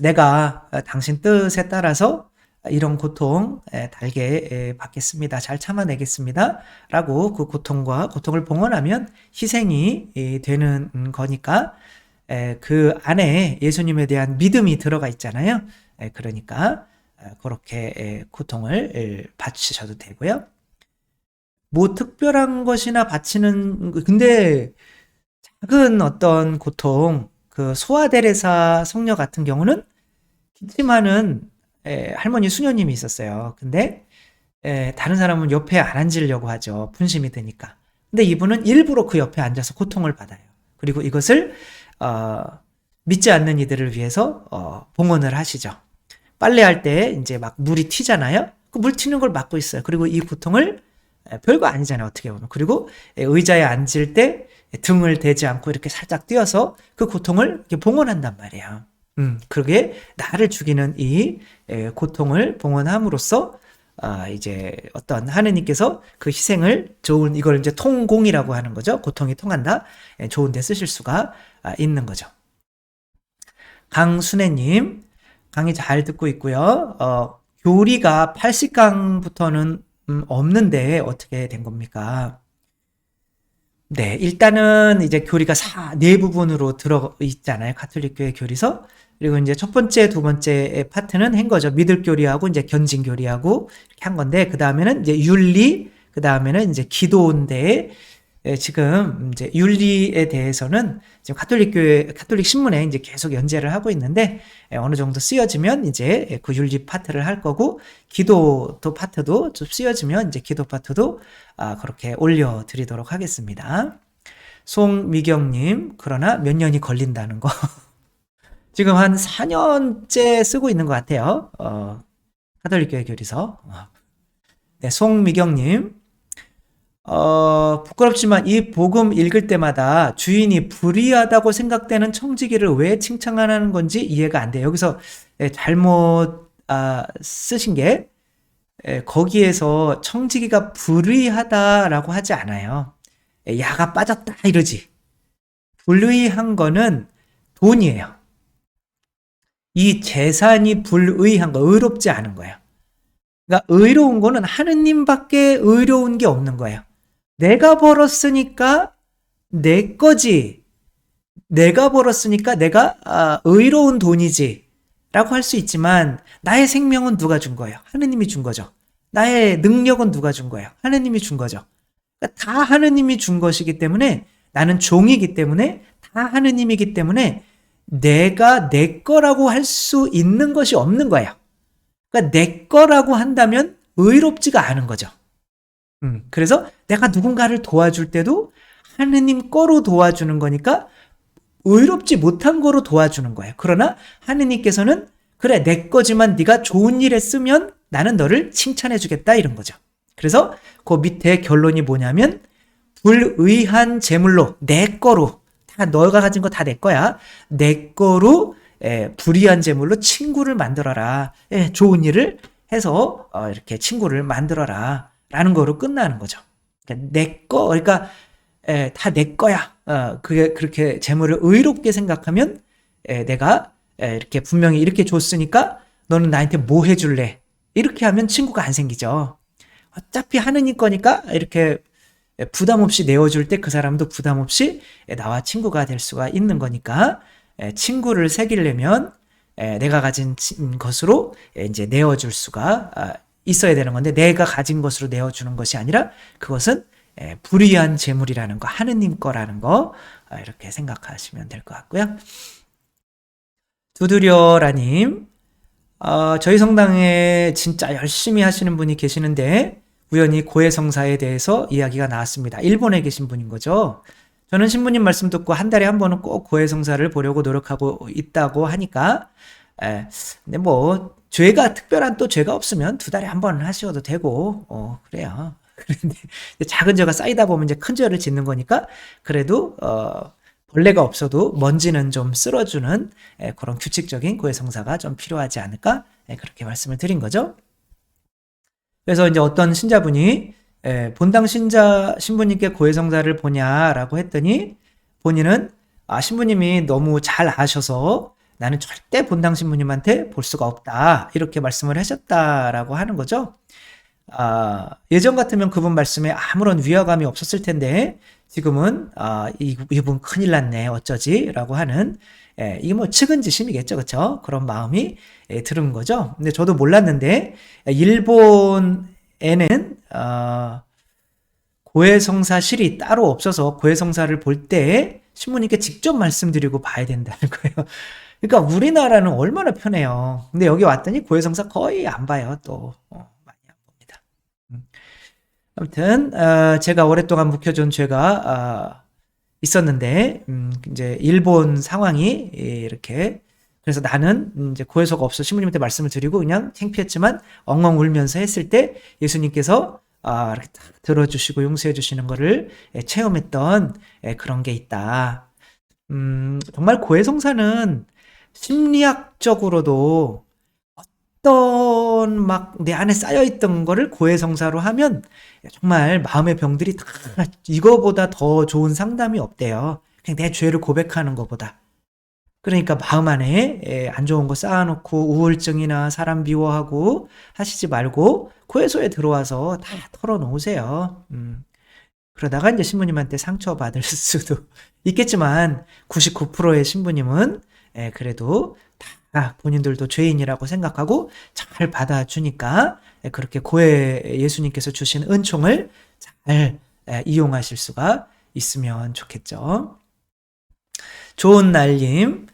내가 당신 뜻에 따라서 이런 고통 달게 받겠습니다. 잘 참아내겠습니다. 라고 그 고통을 봉헌하면 희생이 되는 거니까 그 안에 예수님에 대한 믿음이 들어가 있잖아요. 그러니까 그렇게 고통을 바치셔도 되고요. 뭐 특별한 것이나 바치는 근데 작은 어떤 고통, 그 소아데레사 성녀 같은 경우는 기침하는 할머니 수녀님이 있었어요. 근데 다른 사람은 옆에 안 앉으려고 하죠. 분심이 드니까. 근데 이분은 일부러 그 옆에 앉아서 고통을 받아요. 그리고 이것을 믿지 않는 이들을 위해서 봉헌을 하시죠. 빨래할 때 이제 막 물이 튀잖아요. 그 물 튀는 걸 막고 있어요. 그리고 이 고통을 별거 아니잖아요. 어떻게 보면. 그리고 의자에 앉을 때 등을 대지 않고 이렇게 살짝 띄어서 그 고통을 이렇게 봉헌한단 말이에요. 그게 나를 죽이는 이 고통을 봉헌함으로써 이제 어떤 하느님께서 그 희생을 이걸 이제 통공이라고 하는 거죠. 고통이 통한다. 좋은 데 쓰실 수가 있는 거죠. 강순애님, 강의 잘 듣고 있고요. 교리가 80강부터는 없는데 어떻게 된 겁니까? 네, 일단은 이제 교리가 네 부분으로 들어 있잖아요. 가톨릭교회 교리서. 그리고 이제 첫 번째, 두 번째 파트는 한 거죠. 믿을 교리하고 이제 견진 교리하고 이렇게 한 건데, 그 다음에는 이제 윤리, 그 다음에는 이제 기도인데, 지금 이제 윤리에 대해서는 지금 가톨릭 신문에 이제 계속 연재를 하고 있는데, 어느 정도 쓰여지면 이제 그 윤리 파트를 할 거고, 기도도 파트도 좀 쓰여지면 이제 기도 파트도 그렇게 올려드리도록 하겠습니다. 송미경님, 그러나 몇 년이 걸린다는 거. 지금 한 4년째 쓰고 있는 것 같아요. 카톨릭교회 교리서. 네, 송미경님. 부끄럽지만 이 복음 읽을 때마다 주인이 불의하다고 생각되는 청지기를 왜 칭찬하는 건지 이해가 안 돼요. 여기서 잘못 쓰신 게 거기에서 청지기가 불의하다라고 하지 않아요. 야가 빠졌다 이러지. 불의한 거는 돈이에요. 이 재산이 불의한 거, 의롭지 않은 거예요. 그러니까 의로운 거는 하느님밖에 의로운 게 없는 거예요. 내가 벌었으니까 내 거지. 내가 벌었으니까 내가 의로운 돈이지. 라고 할 수 있지만 나의 생명은 누가 준 거예요? 하느님이 준 거죠. 나의 능력은 누가 준 거예요? 하느님이 준 거죠. 그러니까 다 하느님이 준 것이기 때문에 나는 종이기 때문에 다 하느님이기 때문에 내가 내 거라고 할 수 있는 것이 없는 거예요. 그러니까 내 거라고 한다면 의롭지가 않은 거죠. 그래서 내가 누군가를 도와줄 때도 하느님 거로 도와주는 거니까 의롭지 못한 거로 도와주는 거예요. 그러나 하느님께서는 그래 내 거지만 네가 좋은 일에 쓰면 나는 너를 칭찬해 주겠다 이런 거죠. 그래서 그 밑에 결론이 뭐냐면 불의한 재물로 내 거로 다 너가 가진 거 다 내 거야. 내 거로 불의한 재물로 친구를 만들어라. 좋은 일을 해서 이렇게 친구를 만들어라. 라는 거로 끝나는 거죠. 그러니까 내 거, 그러니까 다 내 거야. 그게 그렇게 재물을 의롭게 생각하면 내가 이렇게 분명히 이렇게 줬으니까 너는 나한테 뭐 해줄래? 이렇게 하면 친구가 안 생기죠. 어차피 하느님 거니까 이렇게 부담 없이 내어줄 때 그 사람도 부담 없이 나와 친구가 될 수가 있는 거니까 친구를 새기려면 내가 가진 것으로 이제 내어줄 수가 있어야 되는 건데 내가 가진 것으로 내어주는 것이 아니라 그것은 불의한 재물이라는 거, 하느님 거라는 거 이렇게 생각하시면 될 것 같고요. 두드려라님, 저희 성당에 진짜 열심히 하시는 분이 계시는데 우연히 고해성사에 대해서 이야기가 나왔습니다. 일본에 계신 분인 거죠. 저는 신부님 말씀 듣고 한 달에 한 번은 꼭 고해성사를 보려고 노력하고 있다고 하니까 근데 뭐 죄가 특별한 또 죄가 없으면 두 달에 한 번 하셔도 되고 그래요. 그런데 작은 죄가 쌓이다 보면 이제 큰 죄를 짓는 거니까 그래도 벌레가 없어도 먼지는 좀 쓸어주는 그런 규칙적인 고해성사가 좀 필요하지 않을까 그렇게 말씀을 드린 거죠. 그래서 이제 어떤 신자분이 본당 신부님께 고해성사를 보냐라고 했더니 본인은 신부님이 너무 잘 아셔서 나는 절대 본당 신부님한테 볼 수가 없다 이렇게 말씀을 하셨다라고 하는 거죠. 예전 같으면 그분 말씀에 아무런 위화감이 없었을 텐데 지금은 이분 큰일 났네 어쩌지 라고 하는 이게 뭐 측은지심이겠죠, 그렇죠? 그런 마음이 들은 거죠. 근데 저도 몰랐는데 일본에는 고해성사실이 따로 없어서 고해성사를 볼 때 신부님께 직접 말씀드리고 봐야 된다는 거예요. 그러니까 우리나라는 얼마나 편해요. 근데 여기 왔더니 고해성사 거의 안 봐요. 또 많이 안 봅니다. 아무튼 제가 오랫동안 묵혀준 죄가 있었는데 이제 일본 상황이 이렇게 그래서 나는 이제 고해서가 없어 신부님한테 말씀을 드리고 그냥 창피했지만 엉엉 울면서 했을 때 예수님께서 이렇게 딱 들어주시고 용서해 주시는 거를 체험했던 그런 게 있다. 정말 고해성사는 심리학적으로도 어떤 막 내 안에 쌓여있던 거를 고해성사로 하면 정말 마음의 병들이 다 이거보다 더 좋은 상담이 없대요. 그냥 내 죄를 고백하는 것보다. 그러니까 마음 안에 안 좋은 거 쌓아놓고 우울증이나 사람 미워하고 하시지 말고 고해소에 들어와서 다 털어놓으세요. 그러다가 이제 신부님한테 상처받을 수도 있겠지만 99%의 신부님은 그래도 다 본인들도 죄인이라고 생각하고 잘 받아주니까 그렇게 고해 예수님께서 주신 은총을 잘 이용하실 수가 있으면 좋겠죠. 좋은 날님,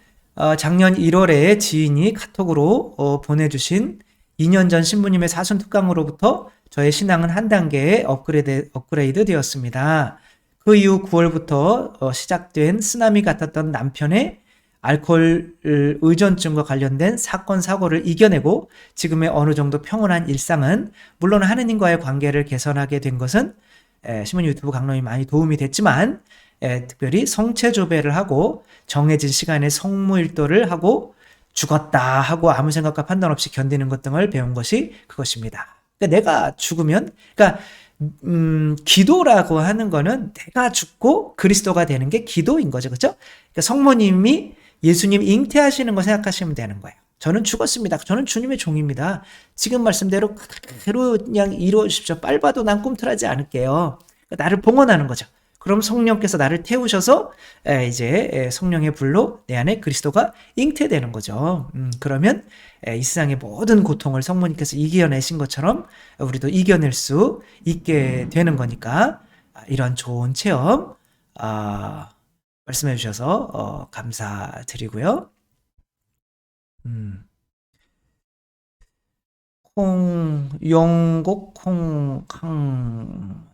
작년 1월에 지인이 카톡으로 보내주신 2년 전 신부님의 사순 특강으로부터 저의 신앙은 한 단계 업그레이드 되었습니다. 그 이후 9월부터 시작된 쓰나미 같았던 남편의 알코올 의존증과 관련된 사건, 사고를 이겨내고 지금의 어느 정도 평온한 일상은 물론 하느님과의 관계를 개선하게 된 것은 신문 유튜브 강론이 많이 도움이 됐지만 특별히 성체조배를 하고 정해진 시간에 성무일도를 하고 죽었다 하고 아무 생각과 판단 없이 견디는 것 등을 배운 것이 그것입니다. 그러니까 내가 죽으면 그러니까 기도라고 하는 거는 내가 죽고 그리스도가 되는 게 기도인 거죠. 그렇죠? 그러니까 성모님이 예수님 잉태하시는 거 생각하시면 되는 거예요. 저는 죽었습니다. 저는 주님의 종입니다. 지금 말씀대로 그대로 그냥 이루어주십시오. 빨봐도 난 꿈틀하지 않을게요. 그러니까 나를 봉헌하는 거죠. 그럼 성령께서 나를 태우셔서 이제 성령의 불로 내 안에 그리스도가 잉태되는 거죠. 그러면 이 세상의 모든 고통을 성모님께서 이겨내신 것처럼 우리도 이겨낼 수 있게 되는 거니까 이런 좋은 체험 말씀해 주셔서 감사드리고요. 영곡 콩캉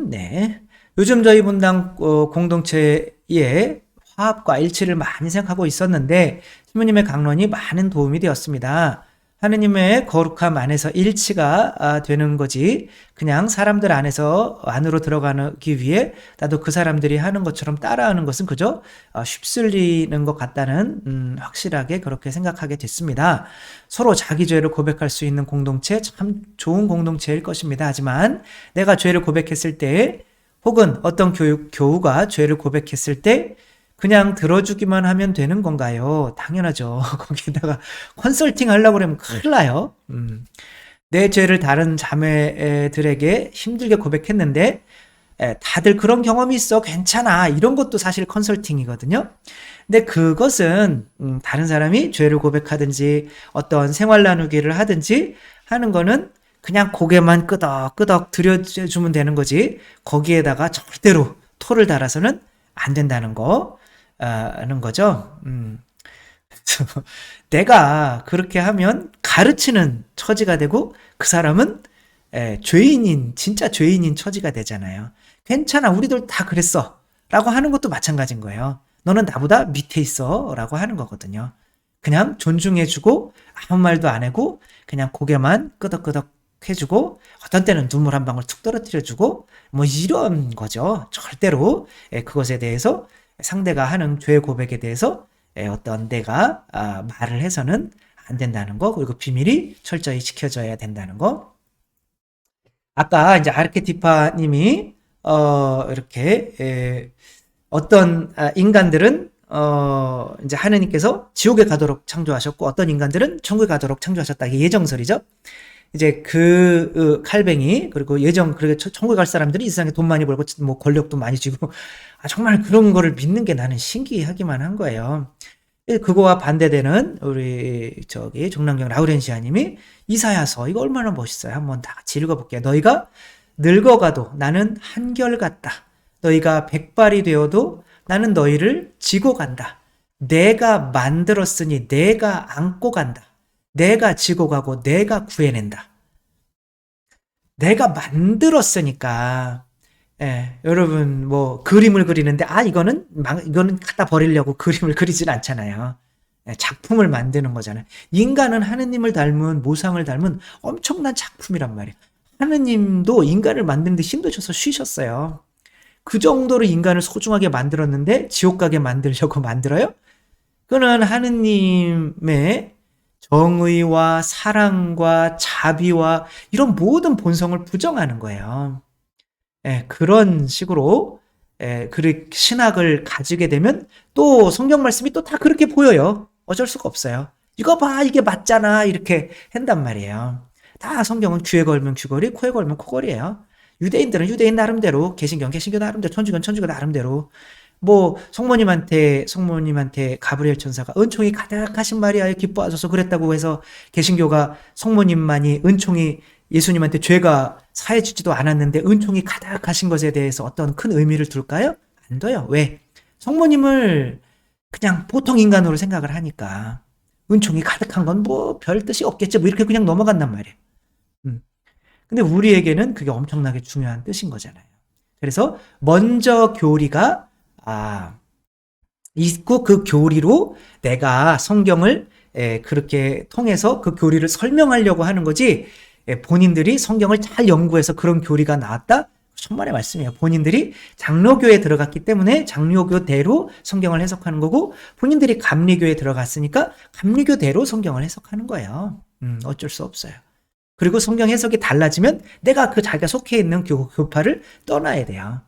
네. 요즘 저희 분당 공동체에 화합과 일치를 많이 생각하고 있었는데 신부님의 강론이 많은 도움이 되었습니다. 하느님의 거룩함 안에서 일치가 되는 거지 그냥 사람들 안으로 들어가기 위해 나도 그 사람들이 하는 것처럼 따라하는 것은 그저 휩쓸리는 것 같다는 확실하게 그렇게 생각하게 됐습니다. 서로 자기 죄를 고백할 수 있는 공동체 참 좋은 공동체일 것입니다. 하지만 내가 죄를 고백했을 때 혹은 어떤 교우가 죄를 고백했을 때 그냥 들어주기만 하면 되는 건가요? 당연하죠. 거기다가 컨설팅 하려고 그러면 큰일 나요. 내 죄를 다른 자매들에게 힘들게 고백했는데 다들 그런 경험이 있어. 괜찮아. 이런 것도 사실 컨설팅이거든요. 근데 그것은 다른 사람이 죄를 고백하든지 어떤 생활 나누기를 하든지 하는 거는 그냥 고개만 끄덕끄덕 들여주면 되는 거지 거기에다가 절대로 토를 달아서는 안 된다는 하는 거죠. 내가 그렇게 하면 가르치는 처지가 되고 그 사람은 진짜 죄인인 처지가 되잖아요. 괜찮아, 우리들 다 그랬어 라고 하는 것도 마찬가지인 거예요. 너는 나보다 밑에 있어 라고 하는 거거든요. 그냥 존중해주고 아무 말도 안 하고 그냥 고개만 끄덕끄덕 해주고 어떤 때는 눈물 한 방울 툭 떨어뜨려주고 뭐 이런 거죠. 절대로 그것에 대해서 상대가 하는 죄 고백에 대해서 어떤 내가 말을 해서는 안 된다는 거, 그리고 비밀이 철저히 지켜져야 된다는 거. 아까 이제 아르케티파님이 이렇게 어떤 인간들은 이제 하느님께서 지옥에 가도록 창조하셨고 어떤 인간들은 천국에 가도록 창조하셨다. 이게 예정설이죠. 이제 칼뱅이 그리고 그리고 천국에 갈 사람들이 이 세상에 돈 많이 벌고 뭐 권력도 많이 쥐고 정말 그런 거를 믿는 게 나는 신기하기만 한 거예요. 그거와 반대되는 우리 종남경 라우렌시아님이 이사야서 이거 얼마나 멋있어요. 한번 다 같이 읽어볼게요. 너희가 늙어가도 나는 한결같다. 너희가 백발이 되어도 나는 너희를 지고 간다. 내가 만들었으니 내가 안고 간다. 내가 지고 가고 내가 구해낸다. 내가 만들었으니까 여러분 뭐 그림을 그리는데 이거는 갖다 버리려고 그림을 그리질 않잖아요. 작품을 만드는 거잖아요. 인간은 하느님을 닮은 모상을 닮은 엄청난 작품이란 말이에요. 하느님도 인간을 만드는데 힘드셔서 쉬셨어요. 그 정도로 인간을 소중하게 만들었는데 지옥 가게 만들려고 만들어요? 그는 하느님의 정의와 사랑과 자비와 이런 모든 본성을 부정하는 거예요. 그런 식으로 신학을 가지게 되면 또 성경 말씀이 또 다 그렇게 보여요. 어쩔 수가 없어요. 이거 봐, 이게 맞잖아 이렇게 한단 말이에요. 다 성경은 귀에 걸면 귀걸이, 코에 걸면 코걸이에요. 유대인들은 유대인 나름대로, 개신교는 개신교 나름대로, 천주교는 천주교 나름대로 뭐 성모님한테 가브리엘 천사가 은총이 가득하신 마리아에 기뻐하소서 그랬다고 해서 개신교가 성모님만이 은총이 예수님한테 죄가 사해지지도 않았는데 은총이 가득하신 것에 대해서 어떤 큰 의미를 둘까요? 안 둬요. 왜? 성모님을 그냥 보통 인간으로 생각을 하니까 은총이 가득한 건 뭐 별 뜻이 없겠지 뭐 이렇게 그냥 넘어간단 말이에요. 근데 우리에게는 그게 엄청나게 중요한 뜻인 거잖아요. 그래서 먼저 교리가 있고 그 교리로 내가 성경을 그렇게 통해서 그 교리를 설명하려고 하는 거지. 본인들이 성경을 잘 연구해서 그런 교리가 나왔다? 천만의 말씀이에요. 본인들이 장로교에 들어갔기 때문에 장로교대로 성경을 해석하는 거고, 본인들이 감리교에 들어갔으니까 감리교대로 성경을 해석하는 거예요. 어쩔 수 없어요. 그리고 성경 해석이 달라지면 내가 그 자기가 속해 있는 교파를 떠나야 돼요.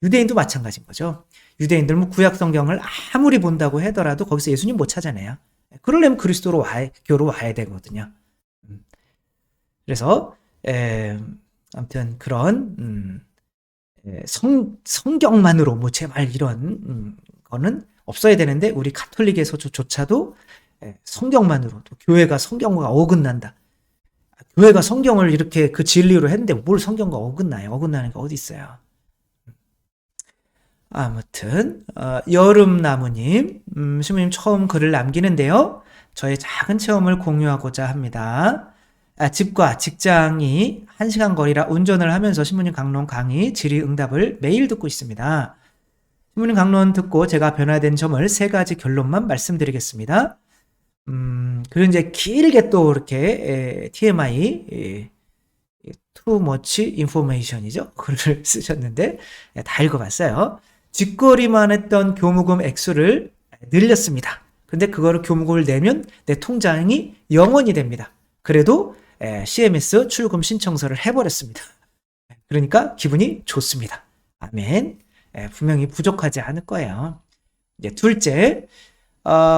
유대인도 마찬가지인 거죠. 유대인들 뭐 구약 성경을 아무리 본다고 하더라도 거기서 예수님 못 찾아내요. 그러려면 그리스도로 교로 와야 되거든요. 그래서 아무튼 그런 성경만으로 뭐 제발 이런 거는 없어야 되는데, 우리 가톨릭에서조차도 성경만으로, 또 교회가 성경과 어긋난다. 교회가 성경을 이렇게 그 진리로 했는데 뭘 성경과 어긋나요? 어긋나는 게 어디 있어요? 아무튼 여름나무님, 신부님 처음 글을 남기는데요. 저의 작은 체험을 공유하고자 합니다. 집과 직장이 1시간 거리라 운전을 하면서 신부님 강론 강의 질의응답을 매일 듣고 있습니다. 신부님 강론 듣고 제가 변화된 점을 3가지 결론만 말씀드리겠습니다. 그리고 이제 길게 또 이렇게 TMI, too much information이죠. 글을 쓰셨는데 다 읽어봤어요. 뒷거리만 했던 교무금 액수를 늘렸습니다. 근데 그거를 교무금을 내면 내 통장이 0원이 됩니다. 그래도 CMS 출금 신청서를 해버렸습니다. 그러니까 기분이 좋습니다. 아멘. 분명히 부족하지 않을 거예요. 이제 둘째,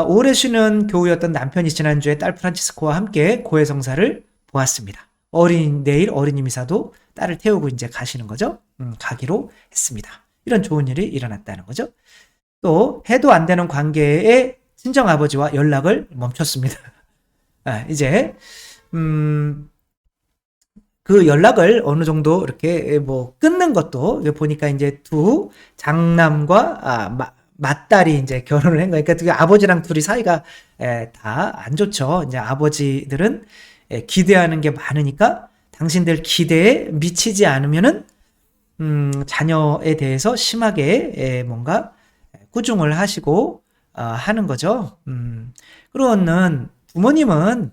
오래 쉬는 교우였던 남편이 지난주에 딸 프란치스코와 함께 고해성사를 보았습니다. 내일 어린이 미사도 딸을 태우고 이제 가시는 거죠. 가기로 했습니다. 이런 좋은 일이 일어났다는 거죠. 또 해도 안 되는 관계의 친정아버지와 연락을 멈췄습니다. 이제 그 연락을 어느 정도 이렇게 뭐 끊는 것도 보니까 이제 두 장남과 맏딸이 이제 결혼을 한 거니까 그 아버지랑 둘이 사이가 다 안 좋죠. 이제 아버지들은 기대하는 게 많으니까 당신들 기대에 미치지 않으면은 자녀에 대해서 심하게 뭔가 꾸중을 하시고 하는 거죠. 그러는 부모님은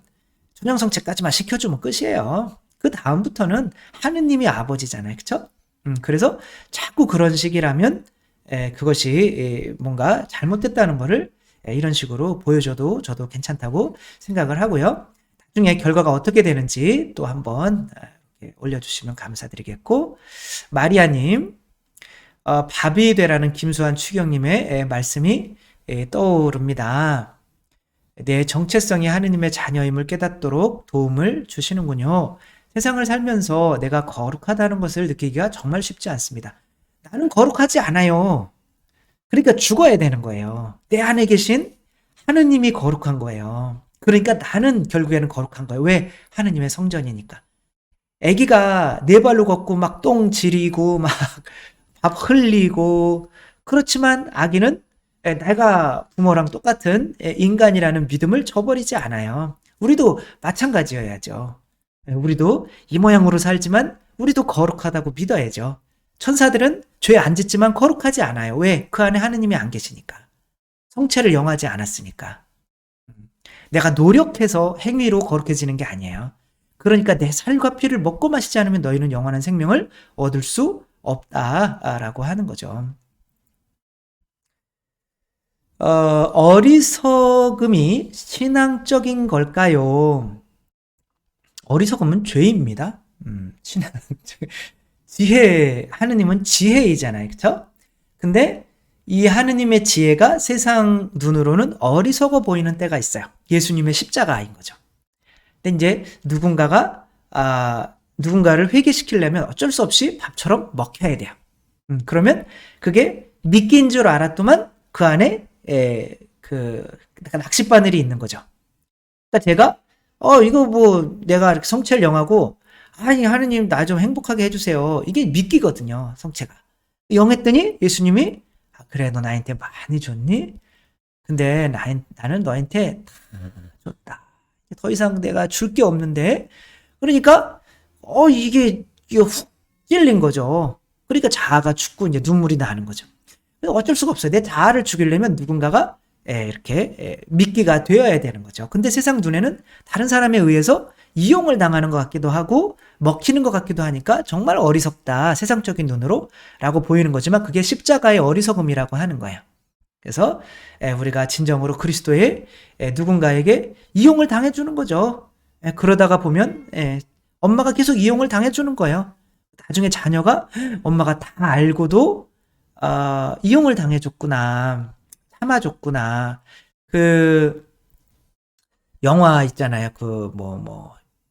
천연성체까지만 시켜주면 끝이에요. 그 다음부터는 하느님이 아버지잖아요. 그쵸? 그래서 자꾸 그런 식이라면 그것이 뭔가 잘못됐다는 거를 이런 식으로 보여줘도 저도 괜찮다고 생각을 하고요. 나중에 결과가 어떻게 되는지 또 한번 올려주시면 감사드리겠고, 마리아님, 밥이 되라는 김수환 추경님의 말씀이 떠오릅니다. 내 정체성이 하느님의 자녀임을 깨닫도록 도움을 주시는군요. 세상을 살면서 내가 거룩하다는 것을 느끼기가 정말 쉽지 않습니다. 나는 거룩하지 않아요. 그러니까 죽어야 되는 거예요. 내 안에 계신 하느님이 거룩한 거예요. 그러니까 나는 결국에는 거룩한 거예요. 왜? 하느님의 성전이니까. 아기가 4발로 걷고 막 똥 지리고 막 밥 흘리고, 그렇지만 아기는 내가 부모랑 똑같은 인간이라는 믿음을 저버리지 않아요. 우리도 마찬가지여야죠. 우리도 이 모양으로 살지만 우리도 거룩하다고 믿어야죠. 천사들은 죄 안 짓지만 거룩하지 않아요. 왜? 그 안에 하느님이 안 계시니까. 성체를 영하지 않았으니까. 내가 노력해서 행위로 거룩해지는 게 아니에요. 그러니까 내 살과 피를 먹고 마시지 않으면 너희는 영원한 생명을 얻을 수 없다라고 하는 거죠. 어리석음이 신앙적인 걸까요? 어리석음은 죄입니다. 하느님은 지혜이잖아요. 그쵸? 근데 이 하느님의 지혜가 세상 눈으로는 어리석어 보이는 때가 있어요. 예수님의 십자가인 거죠. 근데 이제 누군가를 회개시키려면 어쩔 수 없이 밥처럼 먹혀야 돼요. 그러면 그게 미끼인 줄 알았더만 그 안에 낚싯바늘이 있는 거죠. 그러니까 제가 이거 뭐 내가 이렇게 성체를 영하고, 아니 하느님 나 좀 행복하게 해주세요. 이게 미끼거든요. 성체가. 영했더니 예수님이 그래 너 나한테 많이 줬니? 근데 나는 너한테 줬다. 더 이상 내가 줄 게 없는데. 그러니까 이게 훅 찔린 거죠. 그러니까 자아가 죽고 이제 눈물이 나는 거죠. 어쩔 수가 없어요. 내 자아를 죽이려면 누군가가 이렇게 미끼가 되어야 되는 거죠. 근데 세상 눈에는 다른 사람에 의해서 이용을 당하는 것 같기도 하고 먹히는 것 같기도 하니까 정말 어리석다. 세상적인 눈으로 라고 보이는 거지만 그게 십자가의 어리석음이라고 하는 거예요. 그래서 우리가 진정으로 그리스도의 누군가에게 이용을 당해주는 거죠. 그러다가 보면 엄마가 계속 이용을 당해주는 거예요. 나중에 자녀가 엄마가 다 알고도 이용을 당해줬구나, 참아줬구나. 그 영화 있잖아요.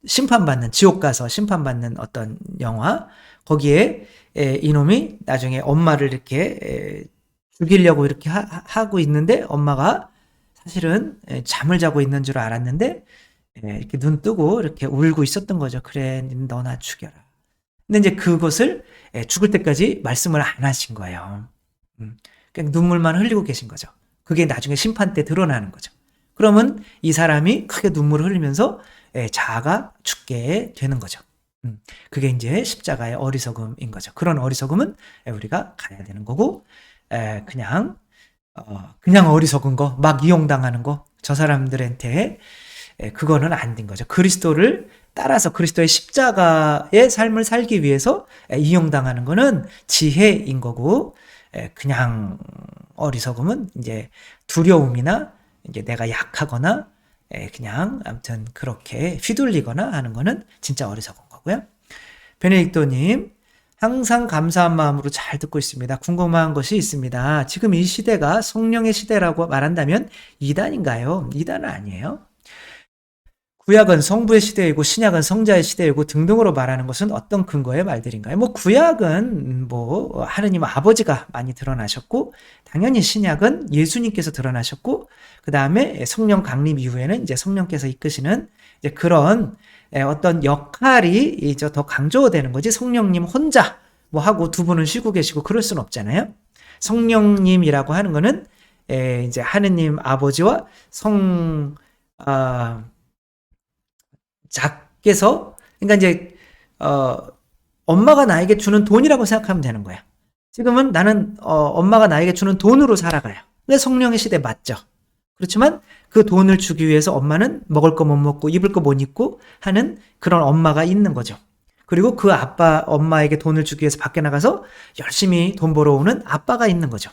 심판받는, 지옥 가서 심판받는 어떤 영화. 거기에 이놈이 나중에 엄마를 이렇게 죽이려고 이렇게 하고 있는데 엄마가 사실은 잠을 자고 있는 줄 알았는데 이렇게 눈 뜨고 이렇게 울고 있었던 거죠. 그래, 너나 죽여라. 근데 이제 그것을 죽을 때까지 말씀을 안 하신 거예요. 그냥 눈물만 흘리고 계신 거죠. 그게 나중에 심판 때 드러나는 거죠. 그러면 이 사람이 크게 눈물을 흘리면서 자아가 죽게 되는 거죠. 그게 이제 십자가의 어리석음인 거죠. 그런 어리석음은 우리가 가야 되는 거고, 그냥 어리석은 거, 막 이용당하는 거, 저 사람들한테 그거는 안 된 거죠. 그리스도를 따라서 그리스도의 십자가의 삶을 살기 위해서 이용당하는 거는 지혜인 거고, 그냥 어리석음은 이제 두려움이나 이제 내가 약하거나 그냥 아무튼 그렇게 휘둘리거나 하는 거는 진짜 어리석은 거고요. 베네딕토님, 항상 감사한 마음으로 잘 듣고 있습니다. 궁금한 것이 있습니다. 지금 이 시대가 성령의 시대라고 말한다면 이단인가요? 이단은 아니에요. 구약은 성부의 시대이고 신약은 성자의 시대이고 등등으로 말하는 것은 어떤 근거의 말들인가요? 구약은 하느님 아버지가 많이 드러나셨고, 당연히 신약은 예수님께서 드러나셨고, 그 다음에 성령 강림 이후에는 이제 성령께서 이끄시는 이제 그런 어떤 역할이 이제 더 강조되는 거지. 성령님 혼자 하고 두 분은 쉬고 계시고 그럴 수는 없잖아요. 성령님이라고 하는 거는 이제 하느님 아버지와 작게서, 그러니까 이제 엄마가 나에게 주는 돈이라고 생각하면 되는 거야. 지금은 나는 엄마가 나에게 주는 돈으로 살아가요. 근데 성령의 시대 맞죠. 그렇지만 그 돈을 주기 위해서 엄마는 먹을 거 못 먹고 입을 거 못 입고 하는 그런 엄마가 있는 거죠. 그리고 그 엄마에게 돈을 주기 위해서 밖에 나가서 열심히 돈 벌어오는 아빠가 있는 거죠.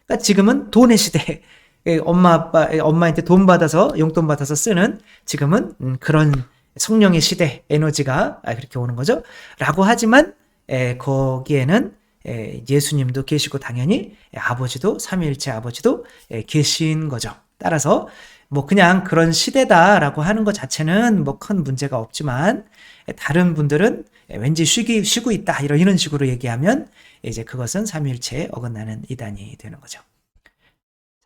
그러니까 지금은 돈의 시대. 엄마한테 돈 받아서, 용돈 받아서 쓰는 지금은 그런 성령의 시대, 에너지가 그렇게 오는 거죠. 라고 하지만 거기에는 예수님도 계시고 당연히 아버지도, 삼위일체 아버지도 계신 거죠. 따라서 그냥 그런 시대다라고 하는 것 자체는 큰 문제가 없지만, 다른 분들은 왠지 쉬고 있다 이런 식으로 얘기하면 이제 그것은 삼위일체에 어긋나는 이단이 되는 거죠.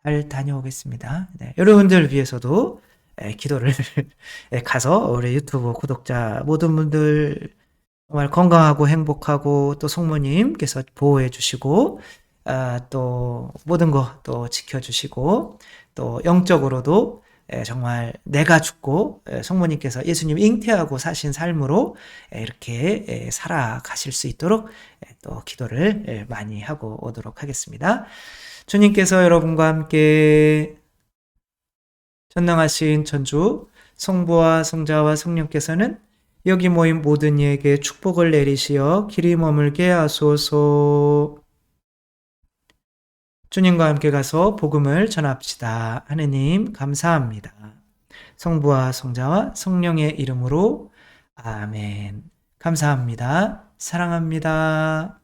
잘 다녀오겠습니다. 네, 여러분들 위해서도 기도를 가서 우리 유튜브 구독자 모든 분들 정말 건강하고 행복하고 또 성모님께서 보호해 주시고 또 모든 거 또 지켜주시고 또 영적으로도 정말 내가 죽고 성모님께서 예수님 잉태하고 사신 삶으로 이렇게 살아가실 수 있도록 또 기도를 많이 하고 오도록 하겠습니다. 주님께서 여러분과 함께 전능하신 천주 성부와 성자와 성령께서는 여기 모인 모든 이에게 축복을 내리시어 길이 머물게 하소서. 주님과 함께 가서 복음을 전합시다. 하느님 감사합니다. 성부와 성자와 성령의 이름으로 아멘. 감사합니다. 사랑합니다.